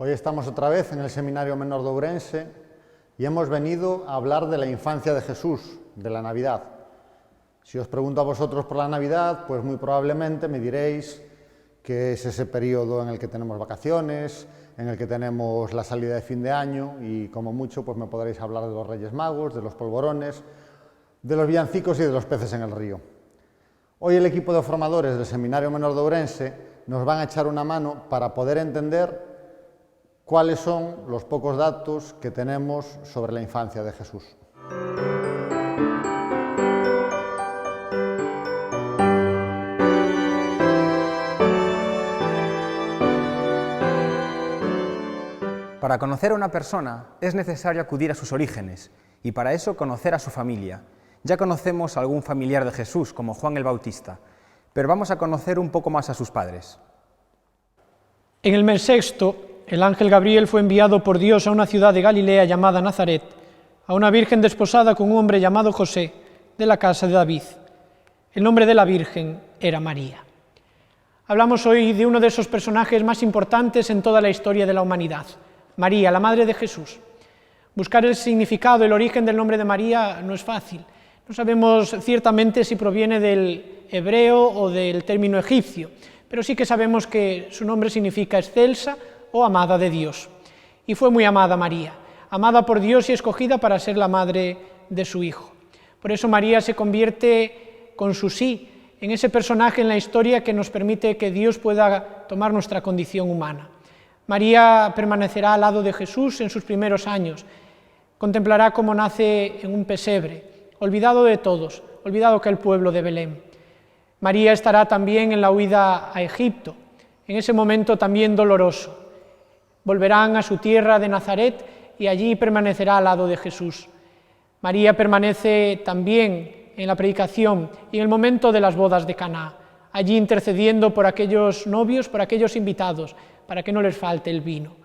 Hoy estamos otra vez en el Seminario Menor de Ourense y hemos venido a hablar de la infancia de Jesús, de la Navidad. Si os pregunto a vosotros por la Navidad, pues muy probablemente me diréis que es ese periodo en el que tenemos vacaciones, en el que tenemos la salida de fin de año y como mucho pues me podréis hablar de los Reyes Magos, de los polvorones, de los villancicos y de los peces en el río. Hoy el equipo de formadores del Seminario Menor de Ourense nos van a echar una mano para poder entender cuáles son los pocos datos que tenemos sobre la infancia de Jesús. Para conocer a una persona es necesario acudir a sus orígenes y para eso conocer a su familia. Ya conocemos a algún familiar de Jesús, como Juan el Bautista, pero vamos a conocer un poco más a sus padres. En el mes sexto, el ángel Gabriel fue enviado por Dios a una ciudad de Galilea llamada Nazaret, a una virgen desposada con un hombre llamado José, de la casa de David. El nombre de la virgen era María. Hablamos hoy de uno de esos personajes más importantes en toda la historia de la humanidad, María, la madre de Jesús. Buscar el significado, el origen del nombre de María no es fácil. No sabemos ciertamente si proviene del hebreo o del término egipcio, pero sí que sabemos que su nombre significa excelsa o amada de Dios. Y fue muy amada María, amada por Dios y escogida para ser la madre de su Hijo. Por eso María se convierte con su sí en ese personaje en la historia que nos permite que Dios pueda tomar nuestra condición humana. María permanecerá al lado de Jesús en sus primeros años, contemplará cómo nace en un pesebre, olvidado de todos, olvidado que el pueblo de Belén. María estará también en la huida a Egipto, en ese momento también doloroso. Volverán a su tierra de Nazaret y allí permanecerá al lado de Jesús. María permanece también en la predicación y en el momento de las bodas de Caná, allí intercediendo por aquellos novios, por aquellos invitados, para que no les falte el vino.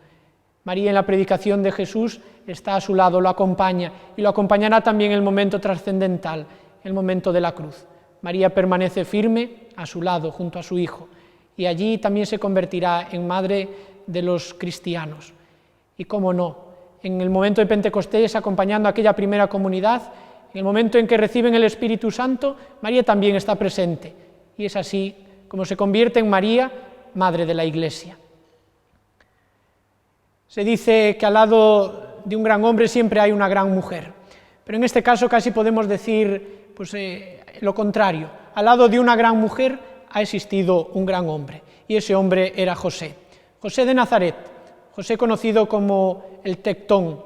María en la predicación de Jesús está a su lado, lo acompaña y lo acompañará también en el momento trascendental, el momento de la cruz. María permanece firme a su lado, junto a su Hijo, y allí también se convertirá en madre de los cristianos. Y cómo no, en el momento de Pentecostés, acompañando a aquella primera comunidad, en el momento en que reciben el Espíritu Santo, María también está presente. Y es así como se convierte en María, madre de la Iglesia. Se dice que al lado de un gran hombre siempre hay una gran mujer, pero en este caso casi podemos decir lo contrario. Al lado de una gran mujer ha existido un gran hombre, y ese hombre era José. José de Nazaret, José conocido como el Tectón,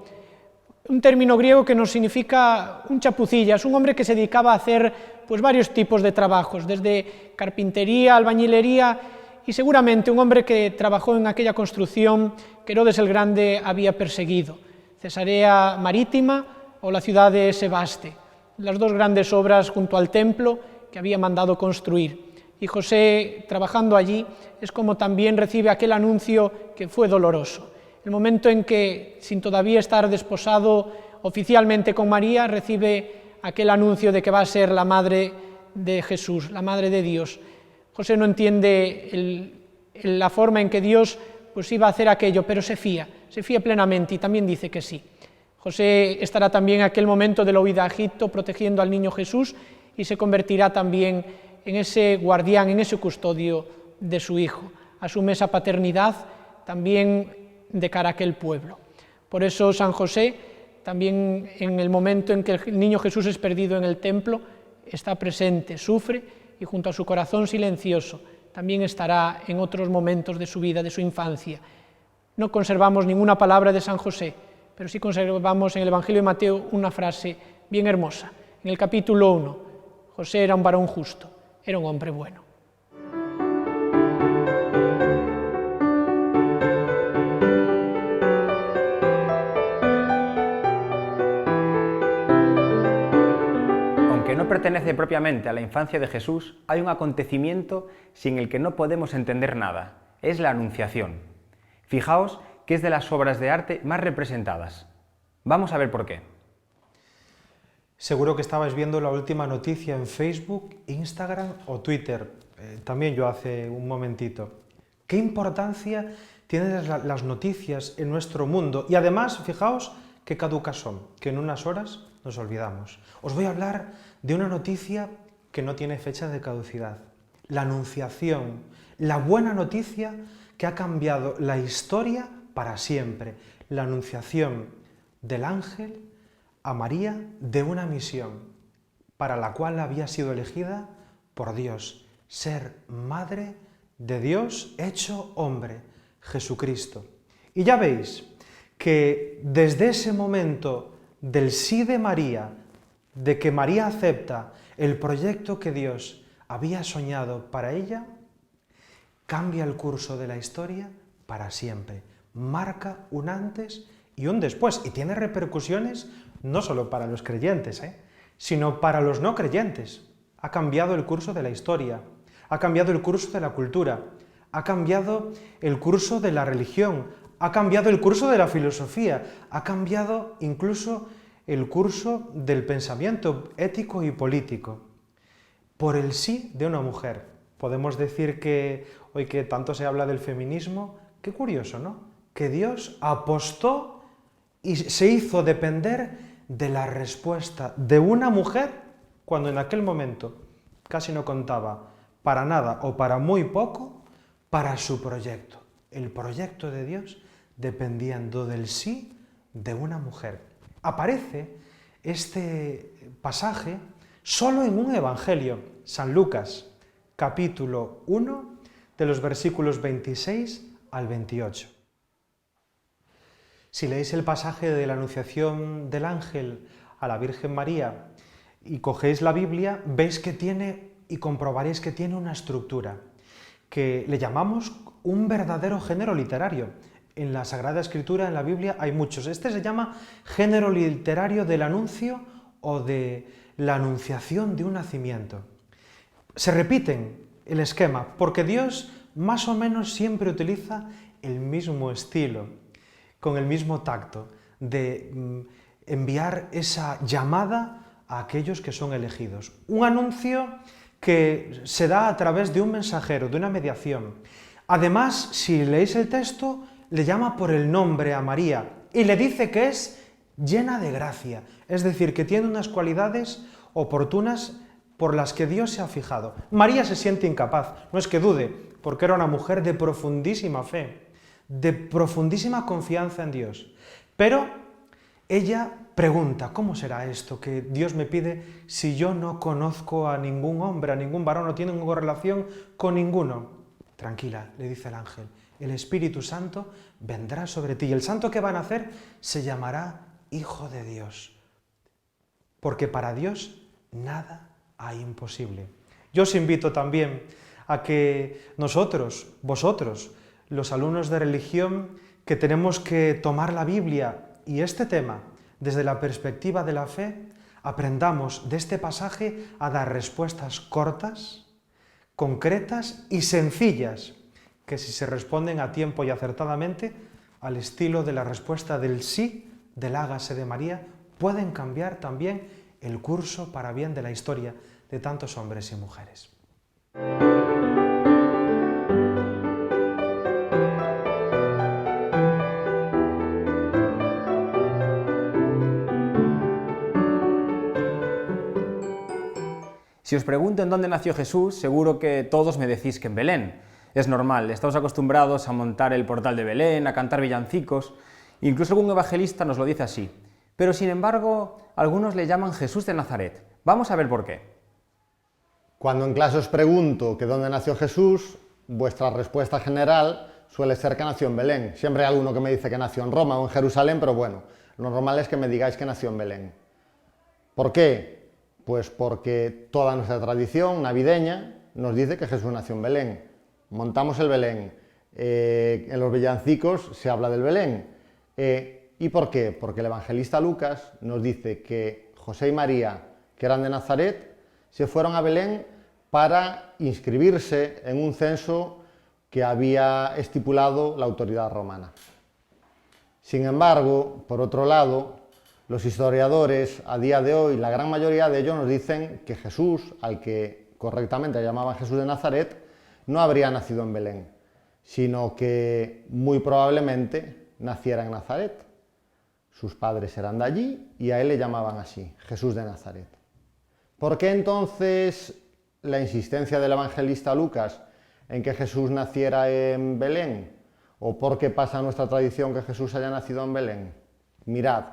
un término griego que nos significa un chapucillas, un hombre que se dedicaba a hacer varios tipos de trabajos, desde carpintería, albañilería, y seguramente un hombre que trabajó en aquella construcción que Herodes el Grande había perseguido, Cesarea Marítima o la ciudad de Sebaste, las dos grandes obras junto al templo que había mandado construir. Y José, trabajando allí, es como también recibe aquel anuncio que fue doloroso. El momento en que, sin todavía estar desposado oficialmente con María, recibe aquel anuncio de que va a ser la madre de Jesús, la madre de Dios. José no entiende la forma en que Dios iba a hacer aquello, pero se fía plenamente y también dice que sí. José estará también en aquel momento de la huida a Egipto protegiendo al niño Jesús y se convertirá también en ese guardián, en ese custodio de su hijo. Asume esa paternidad también de cara a aquel pueblo. Por eso San José, también en el momento en que el niño Jesús es perdido en el templo, está presente, sufre y junto a su corazón silencioso también estará en otros momentos de su vida, de su infancia. No conservamos ninguna palabra de San José, pero sí conservamos en el Evangelio de Mateo una frase bien hermosa. En el capítulo 1, José era un varón justo, era un hombre bueno. Aunque no pertenece propiamente a la infancia de Jesús, hay un acontecimiento sin el que no podemos entender nada, es la Anunciación. Fijaos que es de las obras de arte más representadas. Vamos a ver por qué. Seguro que estabais viendo la última noticia en Facebook, Instagram o Twitter, también yo hace un momentito. ¿Qué importancia tiene las noticias en nuestro mundo y además, fijaos qué caducas son, que en unas horas nos olvidamos. Os voy a hablar de una noticia que no tiene fecha de caducidad. La Anunciación, la buena noticia que ha cambiado la historia para siempre. La Anunciación del ángel a María de una misión para la cual había sido elegida por Dios, ser madre de Dios hecho hombre, Jesucristo. Y ya veis que desde ese momento del sí de María, de que María acepta el proyecto que Dios había soñado para ella, cambia el curso de la historia para siempre. Marca un antes y un después. Y tiene repercusiones no solo para los creyentes, sino para los no creyentes. Ha cambiado el curso de la historia, ha cambiado el curso de la cultura, ha cambiado el curso de la religión, ha cambiado el curso de la filosofía, ha cambiado incluso el curso del pensamiento ético y político. Por el sí de una mujer. Podemos decir que hoy que tanto se habla del feminismo, qué curioso, ¿no? Que Dios apostó y se hizo depender de la respuesta de una mujer cuando en aquel momento casi no contaba para nada o para muy poco para su proyecto. El proyecto de Dios dependiendo del sí de una mujer. Aparece este pasaje solo en un evangelio, San Lucas, capítulo 1, de los versículos 26 al 28. Si leéis el pasaje de la Anunciación del ángel a la Virgen María y cogéis la Biblia, veis que tiene y comprobaréis que tiene una estructura que le llamamos un verdadero género literario. En la Sagrada Escritura, en la Biblia, hay muchos. Este se llama género literario del anuncio o de la anunciación de un nacimiento. Se repiten el esquema, porque Dios más o menos siempre utiliza el mismo estilo, con el mismo tacto, de enviar esa llamada a aquellos que son elegidos. Un anuncio que se da a través de un mensajero, de una mediación. Además, si leéis el texto, le llama por el nombre a María y le dice que es llena de gracia, es decir, que tiene unas cualidades oportunas por las que Dios se ha fijado. María se siente incapaz, no es que dude, porque era una mujer de profundísima fe, de profundísima confianza en Dios. Pero ella pregunta, ¿cómo será esto que Dios me pide si yo no conozco a ningún hombre, a ningún varón, no tengo ninguna relación con ninguno? Tranquila, le dice el ángel, el Espíritu Santo vendrá sobre ti y el santo que va a nacer se llamará Hijo de Dios. Porque para Dios nada hay imposible. Yo os invito también a que nosotros, vosotros, los alumnos de religión, que tenemos que tomar la Biblia y este tema desde la perspectiva de la fe, aprendamos de este pasaje a dar respuestas cortas, concretas y sencillas, que si se responden a tiempo y acertadamente, al estilo de la respuesta del sí, del hágase de María, pueden cambiar también el curso para bien de la historia de tantos hombres y mujeres. Si os pregunto en dónde nació Jesús, seguro que todos me decís que en Belén. Es normal, estamos acostumbrados a montar el portal de Belén, a cantar villancicos, incluso algún evangelista nos lo dice así. Pero sin embargo, algunos le llaman Jesús de Nazaret. Vamos a ver por qué. Cuando en clase os pregunto que dónde nació Jesús, vuestra respuesta general suele ser que nació en Belén. Siempre hay alguno que me dice que nació en Roma o en Jerusalén, pero bueno, lo normal es que me digáis que nació en Belén. ¿Por qué? Pues porque toda nuestra tradición navideña nos dice que Jesús nació en Belén. Montamos el Belén. En los villancicos se habla del Belén. ¿Y por qué? Porque el evangelista Lucas nos dice que José y María, que eran de Nazaret, se fueron a Belén para inscribirse en un censo que había estipulado la autoridad romana. Sin embargo, por otro lado, los historiadores a día de hoy, la gran mayoría de ellos nos dicen que Jesús, al que correctamente llamaban Jesús de Nazaret, no habría nacido en Belén, sino que muy probablemente naciera en Nazaret. Sus padres eran de allí y a él le llamaban así, Jesús de Nazaret. ¿Por qué entonces la insistencia del evangelista Lucas en que Jesús naciera en Belén? ¿O por qué pasa nuestra tradición que Jesús haya nacido en Belén? Mirad,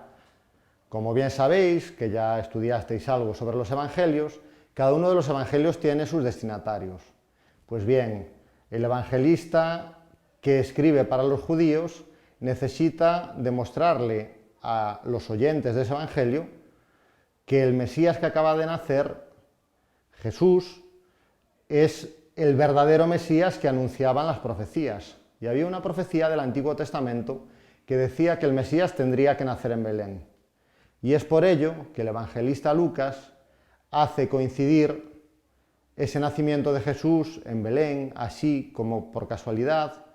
como bien sabéis, que ya estudiasteis algo sobre los evangelios, cada uno de los evangelios tiene sus destinatarios. Pues bien, el evangelista que escribe para los judíos necesita demostrarle a los oyentes de ese evangelio que el Mesías que acaba de nacer, Jesús, es el verdadero Mesías que anunciaban las profecías. Y había una profecía del Antiguo Testamento que decía que el Mesías tendría que nacer en Belén. Y es por ello que el evangelista Lucas hace coincidir ese nacimiento de Jesús en Belén, así como por casualidad,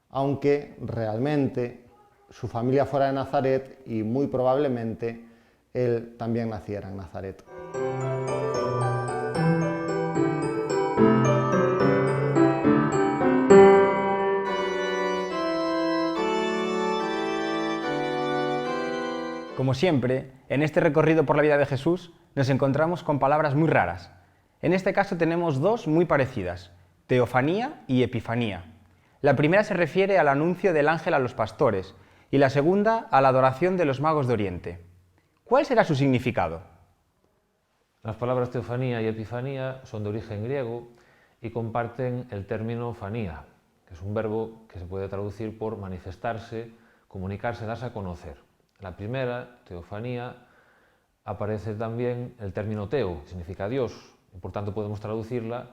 aunque realmente su familia fuera de Nazaret y muy probablemente él también naciera en Nazaret. Como siempre, en este recorrido por la vida de Jesús nos encontramos con palabras muy raras. En este caso tenemos dos muy parecidas, teofanía y epifanía. La primera se refiere al anuncio del ángel a los pastores y la segunda a la adoración de los magos de Oriente. ¿Cuál será su significado? Las palabras teofanía y epifanía son de origen griego y comparten el término fanía, que es un verbo que se puede traducir por manifestarse, comunicarse, darse a conocer. En la primera, teofanía, aparece también el término teo, que significa Dios, y por tanto podemos traducirla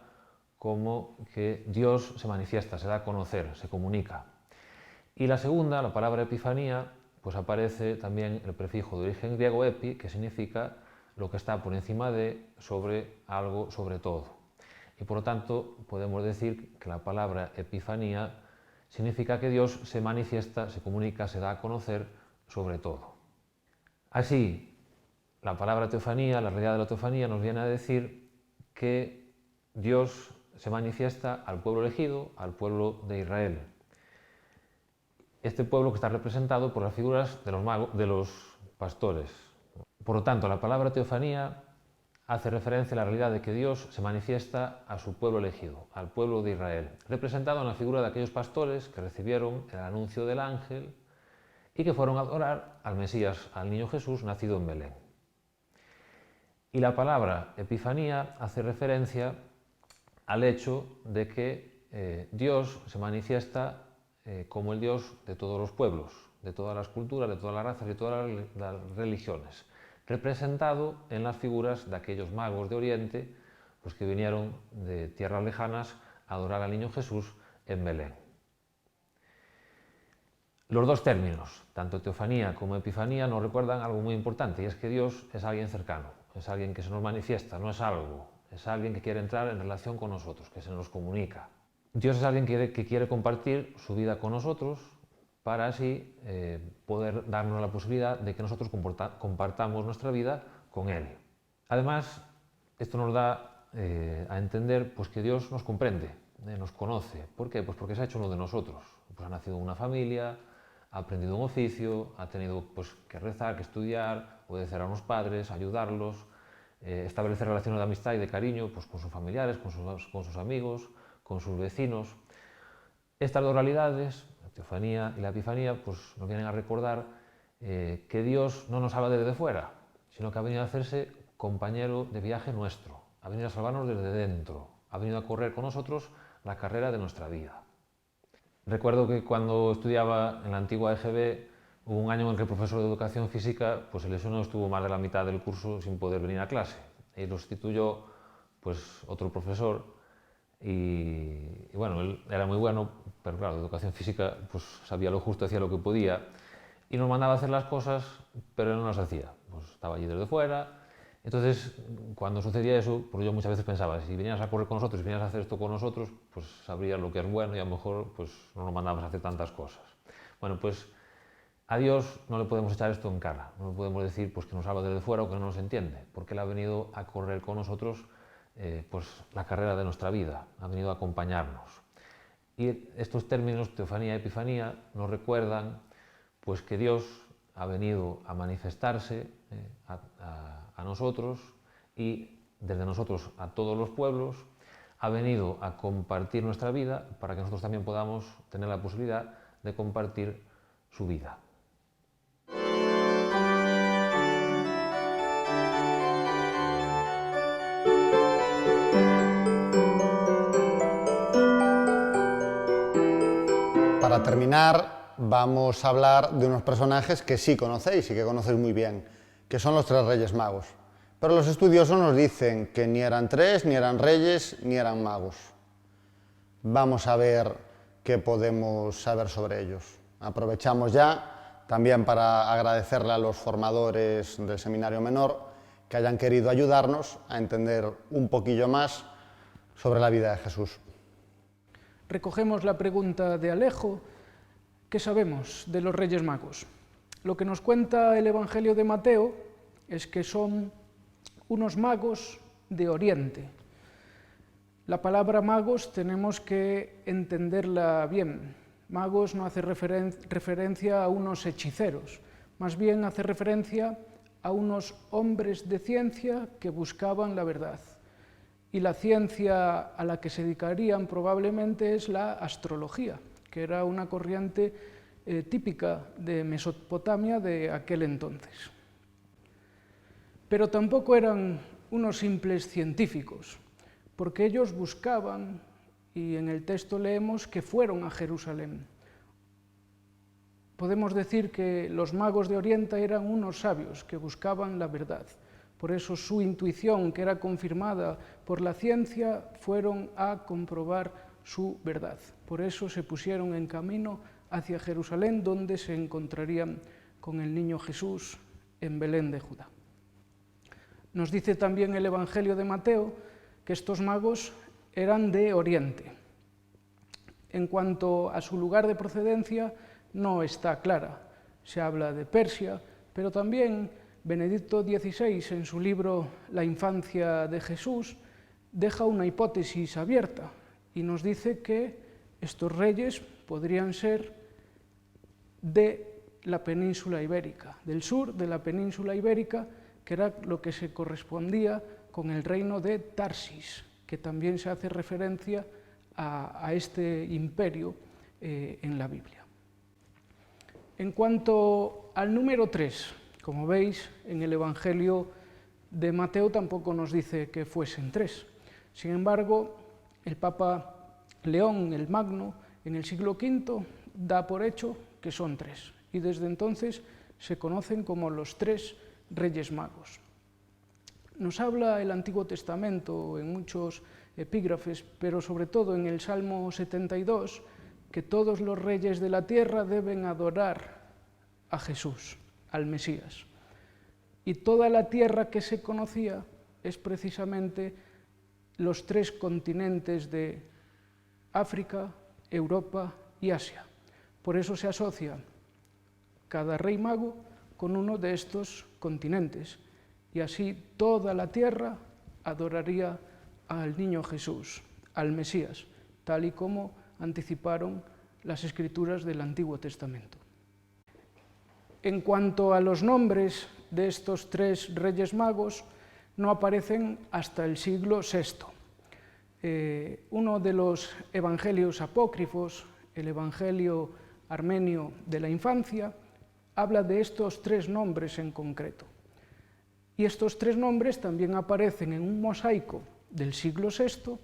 como que Dios se manifiesta, se da a conocer, se comunica. Y la segunda, la palabra epifanía, pues aparece también el prefijo de origen griego epi, que significa lo que está por encima de, sobre algo, sobre todo. Y por lo tanto podemos decir que la palabra epifanía significa que Dios se manifiesta, se comunica, se da a conocer sobre todo. Así, la palabra teofanía, la realidad de la teofanía nos viene a decir que Dios se manifiesta al pueblo elegido, al pueblo de Israel. Este pueblo que está representado por las figuras de los pastores. Por lo tanto, la palabra teofanía hace referencia a la realidad de que Dios se manifiesta a su pueblo elegido, al pueblo de Israel, representado en la figura de aquellos pastores que recibieron el anuncio del ángel y que fueron a adorar al Mesías, al niño Jesús, nacido en Belén. Y la palabra epifanía hace referencia al hecho de que Dios se manifiesta como el Dios de todos los pueblos, de todas las culturas, de todas las razas y de todas las religiones, representado en las figuras de aquellos magos de Oriente, pues que vinieron de tierras lejanas a adorar al niño Jesús en Belén. Los dos términos, tanto teofanía como epifanía, nos recuerdan algo muy importante, y es que Dios es alguien cercano, es alguien que se nos manifiesta, no es algo, es alguien que quiere entrar en relación con nosotros, que se nos comunica. Dios es alguien que quiere compartir su vida con nosotros para así poder darnos la posibilidad de que nosotros compartamos nuestra vida con Él. Además, esto nos da a entender pues, que Dios nos comprende, nos conoce. ¿Por qué? Pues porque se ha hecho uno de nosotros. Pues ha nacido en una familia, ha aprendido un oficio, ha tenido pues, que rezar, que estudiar, obedecer a unos padres, ayudarlos, establecer relaciones de amistad y de cariño pues, con sus familiares, con sus amigos, con sus vecinos. Estas dos realidades, la teofanía y la epifanía, pues, nos vienen a recordar que Dios no nos habla desde fuera, sino que ha venido a hacerse compañero de viaje nuestro, ha venido a salvarnos desde dentro, ha venido a correr con nosotros la carrera de nuestra vida. Recuerdo que cuando estudiaba en la antigua EGB, hubo un año en el que el profesor de educación física pues, se lesionó, estuvo más de la mitad del curso sin poder venir a clase. Y lo sustituyó pues, otro profesor y bueno, él era muy bueno, pero claro, de educación física pues, sabía lo justo, hacía lo que podía y nos mandaba a hacer las cosas, pero él no las hacía. Pues, estaba allí desde fuera. Entonces, cuando sucedía eso, pues yo muchas veces pensaba, si vinieras a correr con nosotros, si vinieras a hacer esto con nosotros, pues sabrías lo que es bueno y a lo mejor pues, no nos mandamos a hacer tantas cosas. Bueno, pues a Dios no le podemos echar esto en cara, no le podemos decir pues, que nos habla desde fuera o que no nos entiende, porque Él ha venido a correr con nosotros pues, la carrera de nuestra vida, ha venido a acompañarnos. Y estos términos, teofanía y epifanía, nos recuerdan pues, que Dios ha venido a manifestarse a nosotros y desde nosotros a todos los pueblos, ha venido a compartir nuestra vida para que nosotros también podamos tener la posibilidad de compartir su vida. Para terminar, vamos a hablar de unos personajes que sí conocéis y que conocéis muy bien, que son los tres Reyes Magos. Pero los estudiosos nos dicen que ni eran tres, ni eran reyes, ni eran magos. Vamos a ver qué podemos saber sobre ellos. Aprovechamos ya también para agradecerle a los formadores del Seminario Menor que hayan querido ayudarnos a entender un poquillo más sobre la vida de Jesús. Recogemos la pregunta de Alejo: ¿qué sabemos de los Reyes Magos? Lo que nos cuenta el Evangelio de Mateo es que son unos magos de Oriente. La palabra magos tenemos que entenderla bien. Magos no hace referencia a unos hechiceros, más bien hace referencia a unos hombres de ciencia que buscaban la verdad. Y la ciencia a la que se dedicarían probablemente es la astrología, que era una corriente típica de Mesopotamia de aquel entonces. Pero tampoco eran unos simples científicos, porque ellos buscaban, y en el texto leemos que fueron a Jerusalén. Podemos decir que los magos de Oriente eran unos sabios que buscaban la verdad. Por eso su intuición, que era confirmada por la ciencia, fueron a comprobar su verdad. Por eso se pusieron en camino hacia Jerusalén, donde se encontrarían con el niño Jesús en Belén de Judá. Nos dice también el Evangelio de Mateo que estos magos eran de Oriente. En cuanto a su lugar de procedencia, no está clara. Se habla de Persia, pero también Benedicto XVI, en su libro La infancia de Jesús, deja una hipótesis abierta y nos dice que estos reyes podrían ser de la península ibérica, del sur de la península ibérica, que era lo que se correspondía con el reino de Tarsis, que también se hace referencia a este imperio en la Biblia. En cuanto al número 3, como veis, en el Evangelio de Mateo tampoco nos dice que fuesen 3. Sin embargo, el Papa León el Magno, en el siglo V, da por hecho que son 3. Y desde entonces se conocen como los 3 Reyes Magos. Nos habla el Antiguo Testamento en muchos epígrafes, pero sobre todo en el Salmo 72, que todos los reyes de la tierra deben adorar a Jesús, al Mesías. Y toda la tierra que se conocía es precisamente los 3 continentes de África, Europa y Asia. Por eso se asocia cada rey mago con uno de estos continentes, y así toda la tierra adoraría al niño Jesús, al Mesías, tal y como anticiparon las escrituras del Antiguo Testamento. En cuanto a los nombres de estos 3 reyes magos, no aparecen hasta el siglo VI. Uno de los evangelios apócrifos, el Evangelio armenio de la infancia, habla de estos 3 nombres en concreto. Y estos 3 nombres también aparecen en un mosaico del siglo VI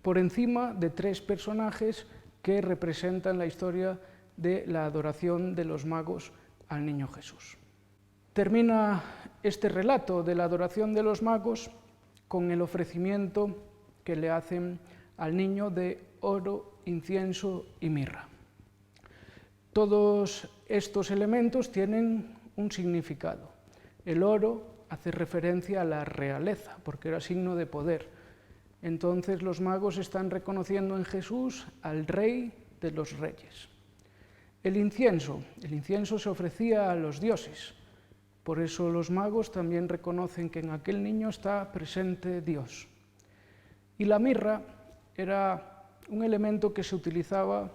por encima de 3 personajes que representan la historia de la adoración de los magos al niño Jesús. Termina este relato de la adoración de los magos con el ofrecimiento que le hacen al niño de oro, incienso y mirra. Todos estos elementos tienen un significado. El oro hace referencia a la realeza, porque era signo de poder. Entonces los magos están reconociendo en Jesús al Rey de los Reyes. El incienso se ofrecía a los dioses. Por eso los magos también reconocen que en aquel niño está presente Dios. Y la mirra era un elemento que se utilizaba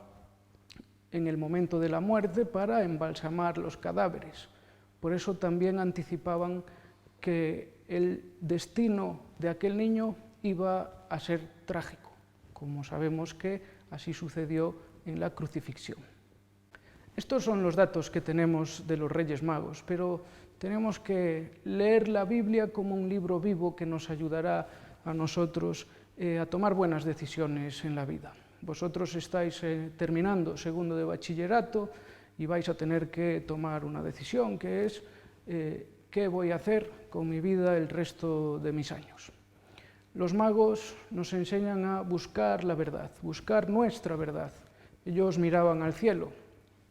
en el momento de la muerte para embalsamar los cadáveres. Por eso también anticipaban que el destino de aquel niño iba a ser trágico, como sabemos que así sucedió en la crucifixión. Estos son los datos que tenemos de los Reyes Magos, pero tenemos que leer la Biblia como un libro vivo que nos ayudará a nosotros a tomar buenas decisiones en la vida. Vosotros estáis terminando segundo de bachillerato y vais a tener que tomar una decisión, que es qué voy a hacer con mi vida el resto de mis años. Los magos nos enseñan a buscar la verdad, buscar nuestra verdad. Ellos miraban al cielo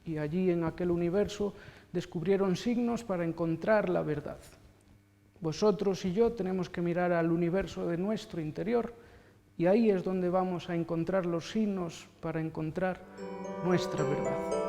y allí en aquel universo descubrieron signos para encontrar la verdad. Vosotros y yo tenemos que mirar al universo de nuestro interior y ahí es donde vamos a encontrar los signos para encontrar nuestra verdad.